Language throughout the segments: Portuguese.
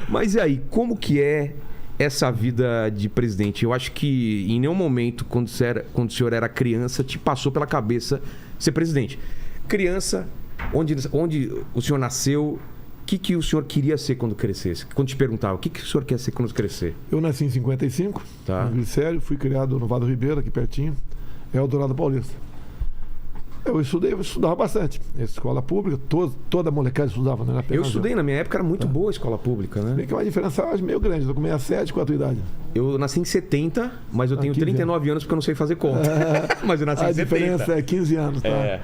Mas e aí, como que é essa vida de presidente? Eu acho que em nenhum momento, quando o senhor era criança, te passou pela cabeça ser presidente. Criança, onde o senhor nasceu, o que o senhor queria ser quando crescesse? Quando te perguntava, o que o senhor quer ser quando crescer? Eu nasci em 55, Tá. no Glicério, fui criado no Vado Ribeiro, aqui pertinho, Eldorado Paulista. Eu estudava bastante. Escola pública, toda molecada estudava, não era apenas Eu estudei, na minha época era muito boa a escola pública, né? Bem que é uma diferença acho, meio grande, eu tô com 67 com a tua idade. Eu nasci em 70, mas eu tenho 39 anos porque eu não sei fazer conta. Mas eu nasci em 70. A diferença é 15 anos, tá? É.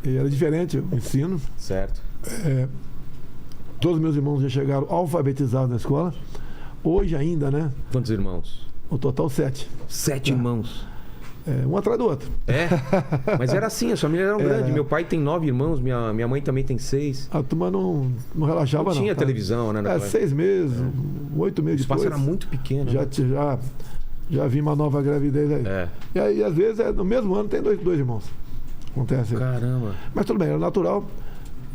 E era diferente o ensino. Certo. Todos meus irmãos já chegaram alfabetizados na escola. Hoje ainda, né? Quantos irmãos? O total 7. 7 irmãos. Um atrás do outro. É? Mas era assim, as famílias eram grandes. Meu pai tem 9 irmãos, minha mãe também tem 6. A turma não relaxava, não. Tinha televisão, né? 6 meses, 8 meses O espaço depois. era muito pequeno. Já vi uma nova gravidez aí. É. E aí, às vezes, no mesmo ano tem dois irmãos. Acontece. Caramba. Mas tudo bem, era natural.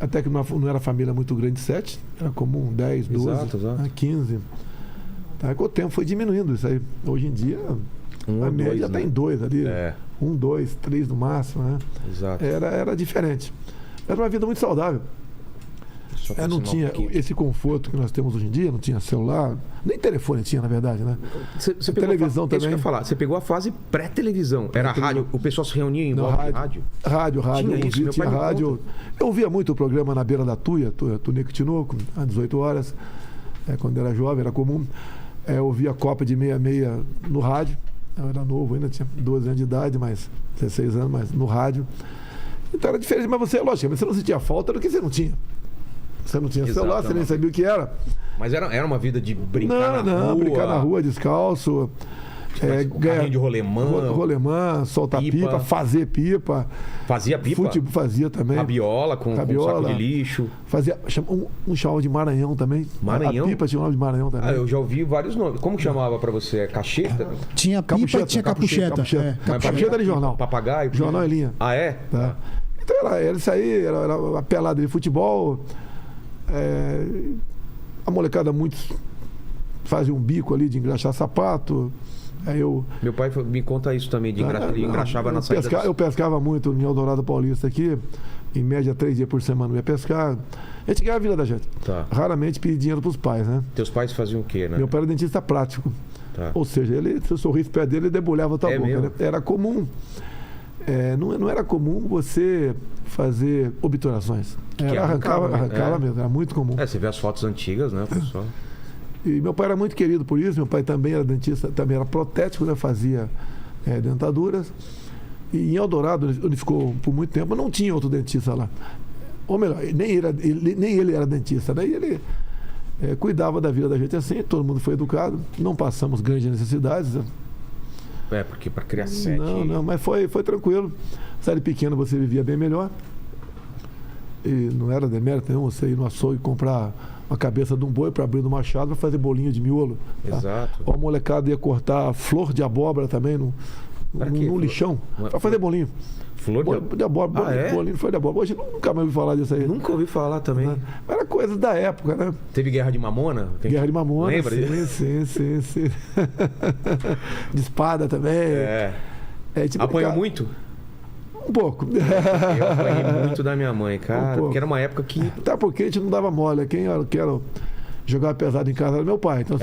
Até que não era família muito grande, 7. Era comum 10, 12, Exato. 15. Tá, com o tempo foi diminuindo isso aí. Hoje em dia, a média já tem 2 ali. 1, 2, 3 no máximo, né? Exato. Era diferente. Era uma vida muito saudável. Não tinha esse conforto que nós temos hoje em dia, não tinha celular, nem telefone tinha, na verdade, né? Você televisão também. Isso que eu ia falar. Você pegou a fase pré-televisão. Era rádio, o pessoal se reunia em volta de rádio? Rádio. Tinha isso, meu pai me rádio. Eu ouvia muito o programa na beira da Tuia, Tunico Tinoco, às 18 horas. Quando era jovem, era comum. Eu ouvia a Copa de 66 no rádio. Eu era novo ainda, tinha 12 anos de idade, mas 16 anos, mas no rádio. Então era diferente, mas logicamente, você não sentia falta do que você não tinha. Você não tinha celular, você nem sabia o que era. Mas era uma vida de brincar na rua? Brincar na rua, descalço. Carrinho de rolemã, soltar pipa, fazer pipa. Fazia pipa? Futebol fazia também. Rabiola com saco de lixo. Fazia um chamava de Maranhão também. Maranhão? A pipa tinha um nome de Maranhão também. Eu já ouvi vários nomes. Como chamava pra você? Cacheta? Tinha pipa e tinha capucheta. Capucheta era de jornal. Papagaio? Jornal em linha. Ah, é? Tá. Então era isso aí, era uma pelada de futebol. A molecada, muitos fazia um bico ali de engraxar sapato. Meu pai me conta isso também, de ele engraxava na saída. Eu pescava muito em Eldorado Paulista aqui, em média 3 dias por semana eu ia pescar. A gente ganhava a vida da gente. Tá. Raramente pedia dinheiro pros pais, né? Teus pais faziam o quê, né? Meu pai era dentista prático. Tá. Ou seja, se eu sorrisse perto dele, ele debulhava a tua boca. Mesmo? Né? Era comum. Não era comum você fazer obturações. Arrancava mesmo, era muito comum. Você vê as fotos antigas, né, pessoal? E meu pai era muito querido por isso, meu pai também era dentista, também era protético, né? Fazia dentaduras. E em Eldorado, ele ficou por muito tempo, não tinha outro dentista lá. Ou melhor, nem ele era dentista, daí ele cuidava da vida da gente assim, todo mundo foi educado, não passamos grandes necessidades. Porque para criar 7... Não, mas foi tranquilo. Série pequena você vivia bem melhor. E não era demérito nenhum você ir no açougue e comprar a cabeça de um boi para abrir no machado para fazer bolinho de miolo. Tá? Exato. Ou a molecada ia cortar flor de abóbora também no lixão para fazer bolinho. Flor de abóbora, bolinho de flor de abóbora. Hoje nunca mais ouvi falar disso aí. Nunca ouvi falar também. Mas era coisa da época, né? Teve Guerra de Mamona? Guerra de Mamona. Lembra disso? Sim. De espada também. Apanhou muito? Um pouco. Eu apanhei muito da minha mãe, cara. Porque era uma época que... Até porque a gente não dava mole. Quem era jogar pesado em casa era meu pai. Então,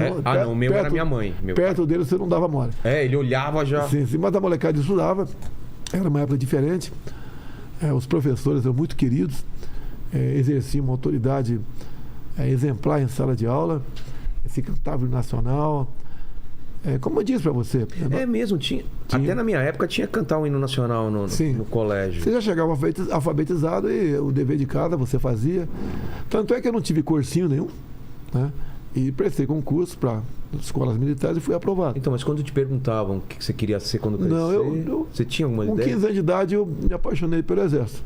o meu era minha mãe. Perto dele você não dava mole. Ele olhava já... Sim, mas a molecada estudava. Era uma época diferente. Os professores eram muito queridos. Exerciam uma autoridade exemplar em sala de aula. Se cantava o nacional. Como eu disse para você. Mesmo, tinha. Até na minha época tinha que cantar um hino nacional no colégio. Você já chegava alfabetizado e o dever de casa você fazia. Tanto é que eu não tive cursinho nenhum, né? E prestei concurso para escolas militares e fui aprovado. Então, mas quando te perguntavam o que você queria ser quando crescer, você tinha alguma ideia? Com 15 anos de idade eu me apaixonei pelo exército.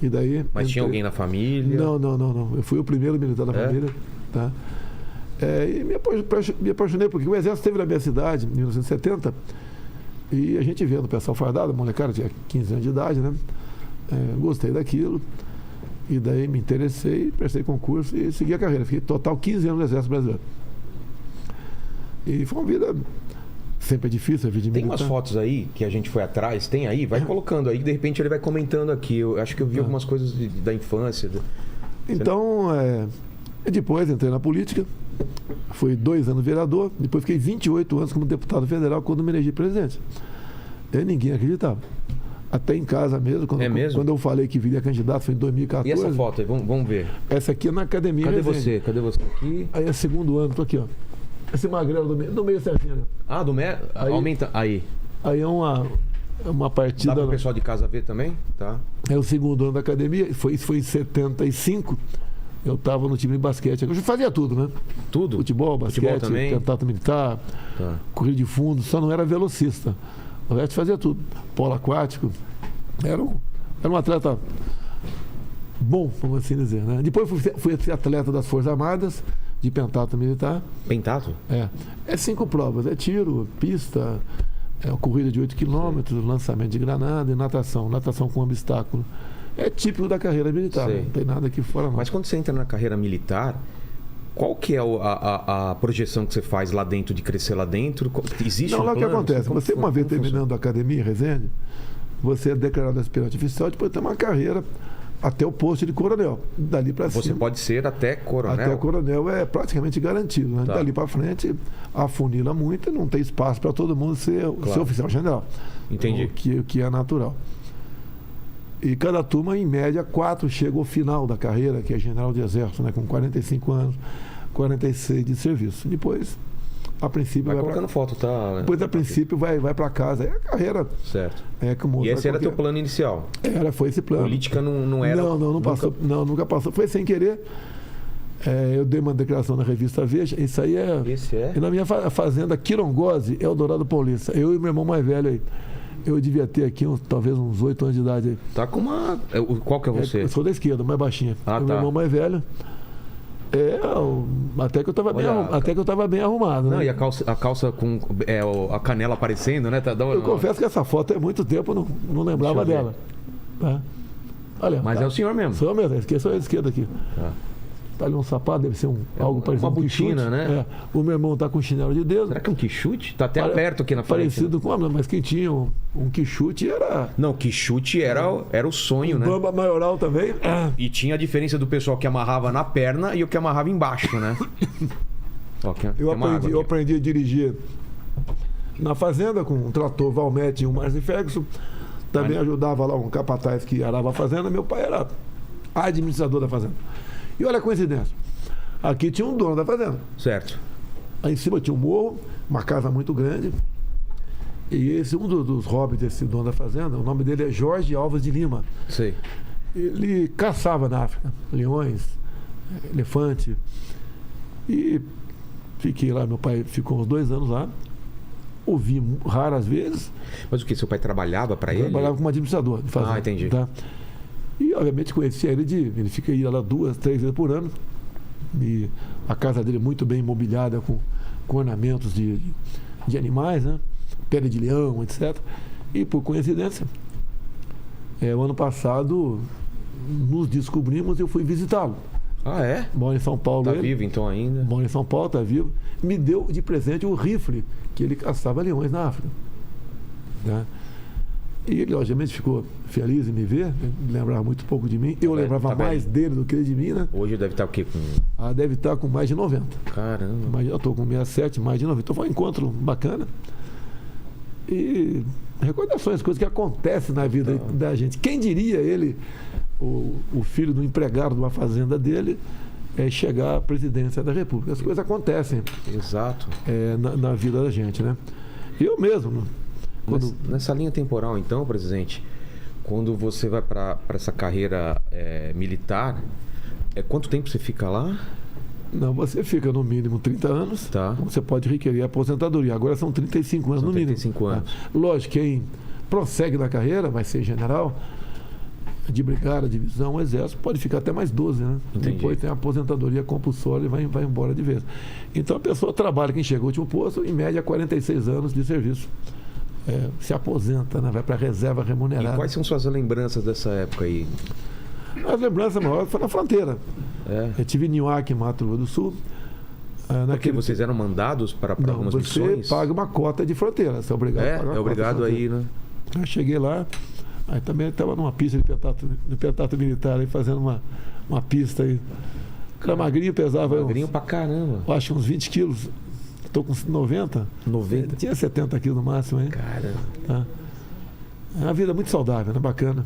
E daí, mas tinha alguém na família? Não. Eu fui o primeiro militar da família. Tá? E me apaixonei porque o exército esteve na minha cidade em 1970 e a gente vendo o pessoal fardado, a molecada tinha 15 anos de idade, né? Gostei daquilo E daí me interessei, prestei concurso e segui a carreira. Fiquei total 15 anos no Exército Brasileiro. E foi uma vida... Sempre é difícil a vida de Tem militar. umas fotos aí que a gente foi atrás, tem aí? Vai colocando aí, de repente ele vai comentando aqui. Eu acho que eu vi algumas coisas da infância. Então, depois entrei na política, fui 2 anos vereador, depois fiquei 28 anos como deputado federal quando me elegi presidente. E ninguém acreditava. Até em casa mesmo, quando eu falei que viria candidato, foi em 2014. E essa foto aí, vamos ver. Essa aqui é na academia. Cadê Resende. você? Cadê você aqui? Aí é segundo ano, tô aqui, ó. Esse magrelo do meio certinho, né? Ah, do meio? Aumenta. Aí. Aí é uma partida. Dá pro pessoal de casa ver também? Tá. É o segundo ano da academia, isso foi em 75. Eu estava no time de basquete. Eu fazia tudo, né? Tudo? Futebol, basquete, também? tentato militar, corrida de fundo, só não era velocista. O resto fazia tudo. Polo aquático. Era um atleta bom, vamos assim dizer, né? Depois fui atleta das Forças Armadas, de pentatlo militar. Pentatlo? É 5 provas. É tiro, pista, corrida de 8 km, lançamento de granada e natação. Natação com obstáculo. É típico da carreira militar. Não tem nada aqui fora, não. Mas quando você entra na carreira militar, qual que é a projeção que você faz lá dentro, de crescer lá dentro? Existe Não, lá o que plano? acontece. Você, uma vez terminando a academia em Resende, você é declarado aspirante oficial, depois tem uma carreira até o posto de coronel. Dali para cima. Você pode ser até coronel? Até coronel é praticamente garantido. Né? Tá. Dali para frente, afunila muito e não tem espaço para todo mundo ser oficial general. Entendi. O que é natural. E cada turma, em média, 4 chegam ao final da carreira, que é general de exército, né? Com 45 anos, 46 de serviço. Depois, a princípio... Vai colocando foto, tá? Depois, a princípio, vai para casa. É a carreira... Certo. Como e esse era teu plano inicial? Foi esse plano. Política não era... Não passou. Não, nunca passou. Foi sem querer. Eu dei uma declaração na revista Veja. Isso aí Esse é? E na minha fazenda, Quirongose, Eldorado Paulista. Eu e meu irmão mais velho aí. Eu devia ter aqui talvez uns 8 anos de idade aí. Tá com uma... Qual que é você? Eu sou da esquerda, mais baixinha. Meu irmão mais velho. Até que eu estava bem arrumado. Não, né? e a calça com a canela aparecendo, né? Eu confesso que essa foto é muito tempo, eu não lembrava dela. Tá? Olha, Mas é o senhor mesmo. Sou eu mesmo, esqueci a esquerda aqui. Tá ali um sapato, deve ser algo parecido uma com um botina, quichute. né? O meu irmão tá com chinelo de dedo. Será que é um quichute? Tá até aberto aqui na frente. Parecido com... Mas quem tinha um quichute era... Não, quichute era o sonho, né? Bamba maioral também. E tinha a diferença do pessoal que amarrava na perna e o que amarrava embaixo, né? Ó, eu aprendi a dirigir na fazenda com um trator Valmete e um Marzi Ferguson. Também ajudava lá um capataz que arava a fazenda. Meu pai era administrador da fazenda. E olha a coincidência. Aqui tinha um dono da fazenda. Certo. Aí em cima tinha um morro, uma casa muito grande. E esse um dos hobbies desse dono da fazenda, o nome dele é Jorge Alves de Lima. Sei. Ele caçava na África leões, elefante. E fiquei lá, meu pai ficou uns 2 anos lá. Ouvi raras vezes. Mas o que? Seu pai trabalhava para ele? Trabalhava como administrador de fazenda. Entendi. Tá? E, obviamente, conhecia ele ia lá 2, 3 vezes por ano. E a casa dele é muito bem imobiliada com ornamentos de animais, né? Pele de leão, etc. E, por coincidência, o ano passado, nos descobrimos e eu fui visitá-lo. Ah, é? Mora em São Paulo. Tá vivo, então, ainda? Mora em São Paulo, tá vivo. Me deu de presente o rifle que ele caçava leões na África. Né? E ele, obviamente, ficou feliz em me ver, né? Lembrava muito pouco de mim. Eu lembrava mais dele do que ele de mim, né? Hoje deve estar o quê? Deve estar com mais de 90. Caramba. Eu estou com 67, mais de 90. Então foi um encontro bacana. E recordações, coisas que acontecem na vida da gente. Quem diria ele, o filho do empregado de uma fazenda dele, chegar à presidência da República. As coisas acontecem. Exato. Na vida da gente, né? Eu mesmo... Nessa linha temporal, então, presidente, quando você vai para essa carreira militar, quanto tempo você fica lá? Não, você fica no mínimo 30 anos. Tá. Você pode requerer aposentadoria. Agora são 35 anos no mínimo. 35 anos. Lógico, quem prossegue na carreira, vai ser general, de brigada, divisão, exército, pode ficar até mais 12, né? Entendi. Depois tem a aposentadoria compulsória e vai embora de vez. Então a pessoa trabalha, quem chegou ao último posto, em média 46 anos de serviço. Se aposenta, né? Vai para a reserva remunerada. E quais são suas lembranças dessa época aí? As lembranças maiores foi na fronteira. Eu tive em Niuaque, Mato Grosso do Sul. Porque vocês eram mandados para algumas missões? Você paga uma cota de fronteira, você é obrigado a pagar. É obrigado aí, né? Eu cheguei lá, aí também estava numa pista de pentatlo militar, aí fazendo uma pista aí. O cara magrinho pesava... Magrinho pra caramba. Eu acho uns 20 quilos. Estou com 90. 90? Tinha 70 quilos no máximo, hein? Caramba. Tá. É uma vida muito saudável, né? Bacana.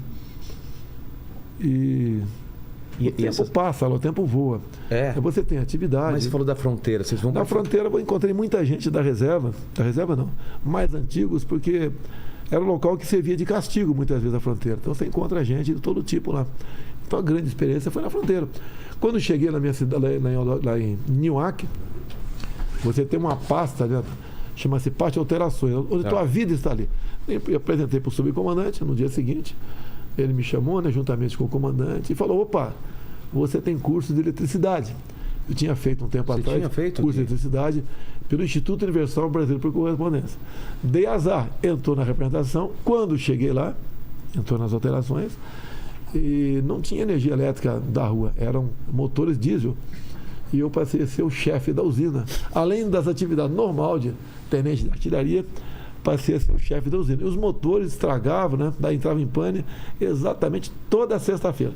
E o tempo passa, o tempo voa. Você tem atividade. Mas você falou da fronteira, vocês vão... Na fronteira eu encontrei muita gente da reserva não, mais antigos, porque era um local que servia de castigo muitas vezes a fronteira. Então você encontra gente de todo tipo lá. Então a grande experiência foi na fronteira. Quando cheguei na minha cidade, lá em Niuaque, você tem uma pasta, né? Chama-se pasta de alterações, onde tua vida está ali. Eu apresentei para o subcomandante no dia seguinte. Ele me chamou, né, juntamente com o comandante, e falou: opa, você tem curso de eletricidade. Eu tinha feito um tempo atrás curso de eletricidade pelo Instituto Universal Brasileiro por Correspondência. Dei azar, entrou na representação. Quando cheguei lá, entrou nas alterações, e não tinha energia elétrica da rua, eram motores diesel. E eu passei a ser o chefe da usina. Além das atividades normais de tenente de artilharia, passei a ser o chefe da usina. E os motores estragavam, né? Daí entrava em pane exatamente toda sexta-feira.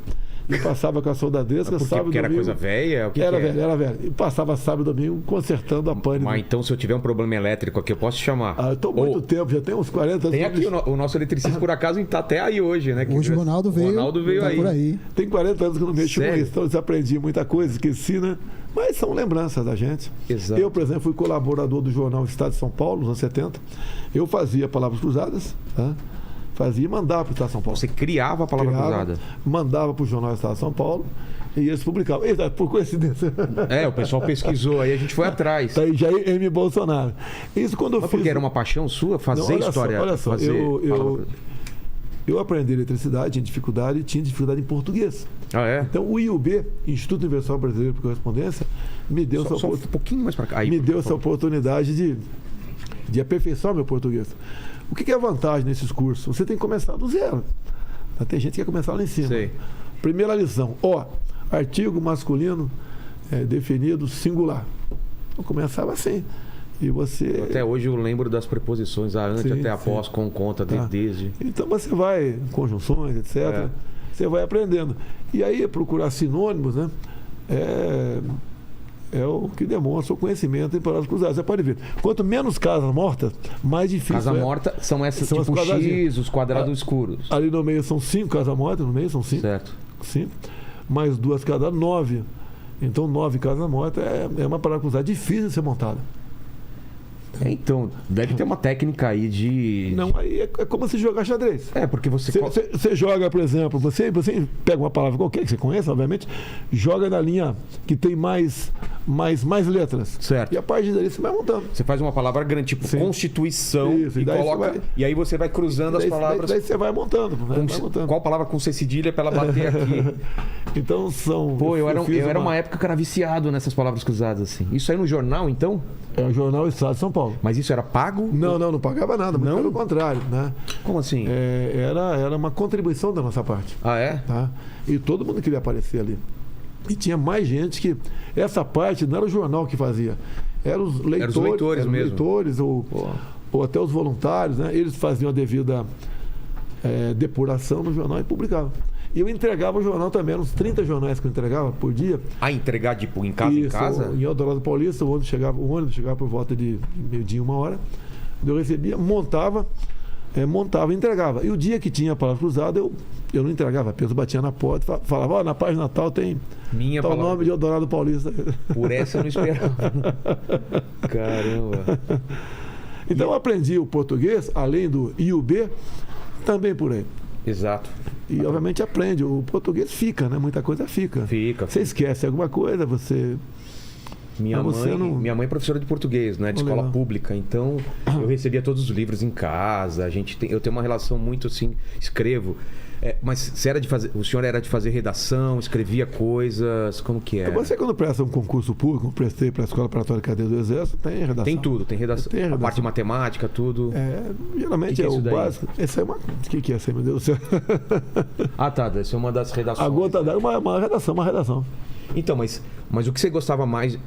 E passava com a soldadesca sábado e domingo. Era coisa velha? Era velha. E passava sábado e domingo consertando a pane. Mas então, se eu tiver um problema elétrico aqui, eu posso te chamar? Eu estou muito tempo, já tem uns 40 anos. Tem aqui o nosso eletricista, por acaso, está até aí hoje, né? Hoje o Ronaldo veio. O Ronaldo veio aí. Por aí. Tem 40 anos que eu não mexo com isso, então eu desaprendi muita coisa, esqueci, né? Mas são lembranças da gente. Exato. Eu, por exemplo, fui colaborador do jornal Estado de São Paulo, nos anos 70. Eu fazia Palavras Cruzadas, tá? Fazia e mandava para o Estado de São Paulo. Você criava a palavra cruzada? Mandava para o jornal Estado de São Paulo e eles publicavam. Eita, por coincidência. O pessoal pesquisou, aí a gente foi atrás. Tá aí Jair M. Bolsonaro. Isso quando eu fiz... porque era uma paixão sua fazer história? Olha só, eu aprendi eletricidade, tinha dificuldade em português. Então o IUB, Instituto Universal Brasileiro por Correspondência, me deu um pouquinho mais para cá. Me deu essa oportunidade de aperfeiçoar meu português. O que é a vantagem nesses cursos? Você tem que começar do zero. Tem gente que quer começar lá em cima. Sei. Primeira lição, artigo masculino definido singular. Eu começava assim. E você... Até hoje eu lembro das preposições, ante, até, após, com, contra, desde. Então você vai, conjunções, etc. Você vai aprendendo. E aí procurar sinônimos, né? É o que demonstra o conhecimento em palavras cruzadas. Você pode ver, quanto menos casas mortas, mais difícil Casa morta são essas, são tipo X, os quadrados escuros. Ali no meio são 5 casas mortas, no meio são 5. Certo. 5. Mais 2 casas, 9. Então 9 casas mortas é uma palavra cruzada difícil de ser montada. Então, deve ter uma técnica aí de... Não, aí é como se jogar xadrez. Porque você... Você joga, por exemplo, você pega uma palavra qualquer que você conhece, obviamente, joga na linha que tem mais letras. Certo. E a partir dali você vai montando. Você faz uma palavra grande, tipo Constituição, isso, e aí você vai cruzando as palavras. Daí você vai montando. Qual palavra com C cedilha para ela bater aqui? Então são... Eu era uma época que era viciado nessas palavras cruzadas, assim. Isso aí no jornal, então? É o jornal Estado de São Paulo. Mas isso era pago? Não pagava nada, muito pelo contrário, né? Como assim? Era uma contribuição da nossa parte. Tá? E todo mundo queria aparecer ali. E tinha mais gente que... Essa parte não era o jornal que fazia. Eram os leitores, leitores ou até os voluntários, né? Eles faziam a devida depuração no jornal e publicavam. E eu entregava o jornal também, eram uns 30 jornais que eu entregava por dia. Entregar tipo em casa? Isso, em casa? Em Eldorado Paulista, o ônibus chegava por volta de meio-dia, 1h. Eu recebia, montava e entregava. E o dia que tinha a palavra cruzada, eu não entregava, a pessoa batia na porta, falava, na página tal tem tal nome de Eldorado Paulista. Por essa eu não esperava. Caramba. Então eu aprendi o português, além do IUB, também por aí. Exato. E obviamente aprende. O português fica, né? Muita coisa fica. Fica. Você esquece alguma coisa, você Minha mãe é professora de português, né? De escola pública. Então, eu recebia todos os livros em casa. Eu tenho uma relação muito assim, escrevo. Mas o senhor era de fazer redação, escrevia coisas, como que é? Você quando presta um concurso público, prestei para a Escola Preparatória de Cadeia do Exército, tem redação. Tem tudo, tem redação. A parte de matemática, tudo. Geralmente é o básico. Esse é uma... O que é esse aí, meu Deus do céu? Tá. Essa é uma das redações. A gota d'água é uma redação. Então, mas o que você gostava mais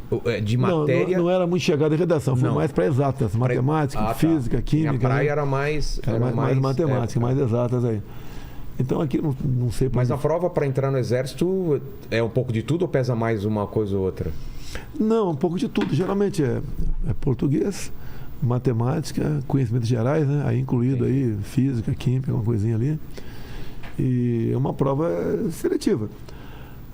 de matéria... Não era muito chegada em redação, foi mais para exatas. Matemática, física, química. Minha praia era mais... mais matemática, mais exatas aí. Então aqui não sei... Mas a prova para entrar no Exército é um pouco de tudo ou pesa mais uma coisa ou outra? Não, um pouco de tudo. Geralmente é português, matemática, conhecimentos gerais, né? Aí incluído aí física, química, uma coisinha ali. E é uma prova seletiva.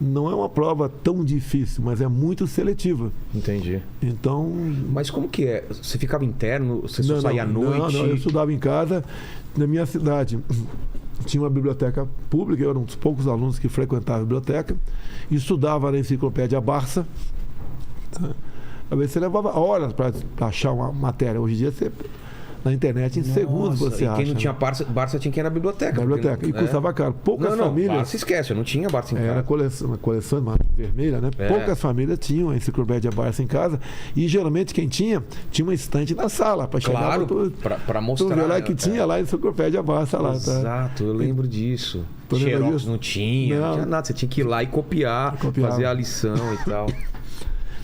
Não é uma prova tão difícil, mas é muito seletiva. Entendi. Então... Mas como que é? Você ficava interno? Você só saía à noite? Não, eu estudava em casa. Na minha cidade tinha uma biblioteca pública, eu era um dos poucos alunos que frequentava a biblioteca. Estudava na enciclopédia Barça. Tá? Às vezes você levava horas para achar uma matéria. Hoje em dia você... Na internet, em segundos você acha. E quem não tinha Barça tinha que ir na biblioteca. Na biblioteca. E custava caro. Poucas famílias... Barça esquece, eu não tinha Barça em casa. Era coleção vermelha, né? Poucas famílias tinham a enciclopédia Barça em casa. E geralmente quem tinha uma estante na sala. Para chegar para mostrar. Tu vê lá que tinha lá a enciclopédia Barça lá. Exato, eu lembro disso. Xerox não tinha nada. Você tinha que ir lá e copiar. Fazer a lição e tal.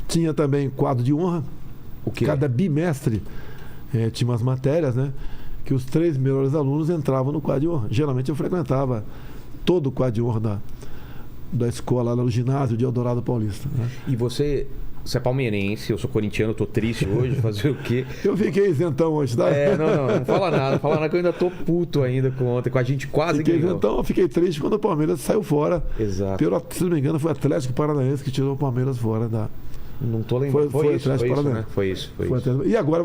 Tinha também quadro de honra. O quê? Cada bimestre... tinha umas matérias, né? Que os 3 melhores alunos entravam no quadro de honra. Geralmente eu frequentava todo o quadro de honra da escola lá no ginásio de Eldorado Paulista. Né? E você é palmeirense, eu sou corintiano, eu tô triste hoje, fazer o quê? Eu fiquei isentão hoje, tá? Não fala nada. Fala nada que eu ainda tô puto ainda com ontem, com a gente quase ganhou. Então eu fiquei triste quando o Palmeiras saiu fora. Exato. Se não me engano, foi o Atlético Paranaense que tirou o Palmeiras fora da... Não tô lembrando. Foi isso, né? Foi isso. E agora